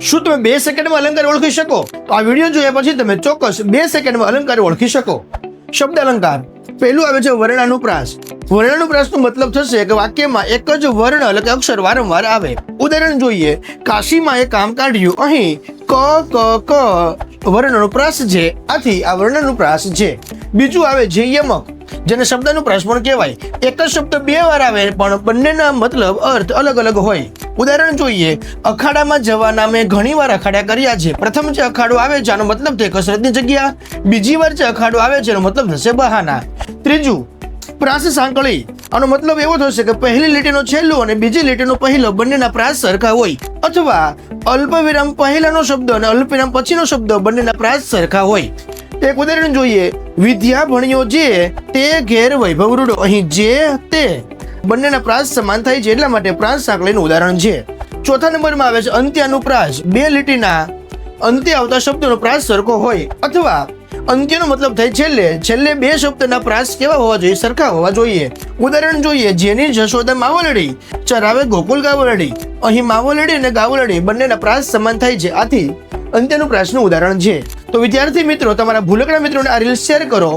શું તમે 2 સેકન્ડમાં અલંકાર ઓળખી શકો? તો આ વિડીયો જોયા પછી તમે ચોક્કસ 2 સેકન્ડમાં અલંકાર ઓળખી શકો. શબ્દ અલંકાર. પહેલું આવે છે વર્ણાનુપ્રાસ. વર્ણાનુપ્રાસનો મતલબ થશે કે વાક્યમાં એક જ વર્ણ એટલે કે અક્ષર વારંવાર આવે. ઉદાહરણ જોઈએ. કાશીમાં એ કામ કાઢ્યું. અહીં ક વર્ણાનુપ્રાસ છે, આથી આ વર્ણાનુપ્રાસ છે. બીજું આવે છે યમક, જેને શબ્દાનુપ્રાસ પણ કહેવાય. એક જ શબ્દ 2 વાર આવે પણ બંનેના મતલબ અર્થ અલગ અલગ હોય. ઉદાહરણ જોઈએ. અખાડામાં જવાના મેં ઘણી વાર અખાડા કર્યા છે. પ્રથમ જે અખાડો આવે છે આનો મતલબ છે કસરતની જગ્યા. બીજી વાર જે અખાડો આવે છે એનો મતલબ થશે બહાના. ત્રીજું, પ્રાસ સાંકળી. આનો મતલબ એવો થશે કે પહેલી લીટીનો છેલ્લો અને બીજી લીટીનો પહેલો બંનેના પ્રાસ સરખા હોય. અથવા અલ્પવિરામ પહેલાનો શબ્દ અને અલ્પવિરામ પછીનો શબ્દ બંનેના પ્રાસ સરખા હોય. એક ઉદાહરણ જોઈએ. વિદ્યા ભણ્યો જે તે ઘેર વૈભવ રૂડો. અહીં જે તે બંનેના પ્રાસ સમાન થાય છે એટલા માટે પ્રાસ સાંકળીનું ઉદાહરણ છે. ચોથા નંબરમાં આવે છે અંત્યાનુપ્રાસ. 2 લીટીના અંતે આવતા શબ્દોનો પ્રાસ સરખો હોય. અથવા અંત્યનો મતલબ થાય છેલ્લે 2 શબ્દના પ્રાસ કેવા હોવા જોઈએ? સરખા હોવા જોઈએ. ઉદાહરણ જોઈએ. જેની જશોદા માવલડી ચરાવે ગોકુલ ગાવલડી. અહીં માવલડી અને ગાવલડી બંનેના પ્રાસ સમાન થાય છે, આથી અંત્યાનુપ્રાસનું ઉદાહરણ છે. તો વિદ્યાર્થી મિત્રો, તમારા ભૂલકડા મિત્રોને આ રીલ્સ શેર કરો.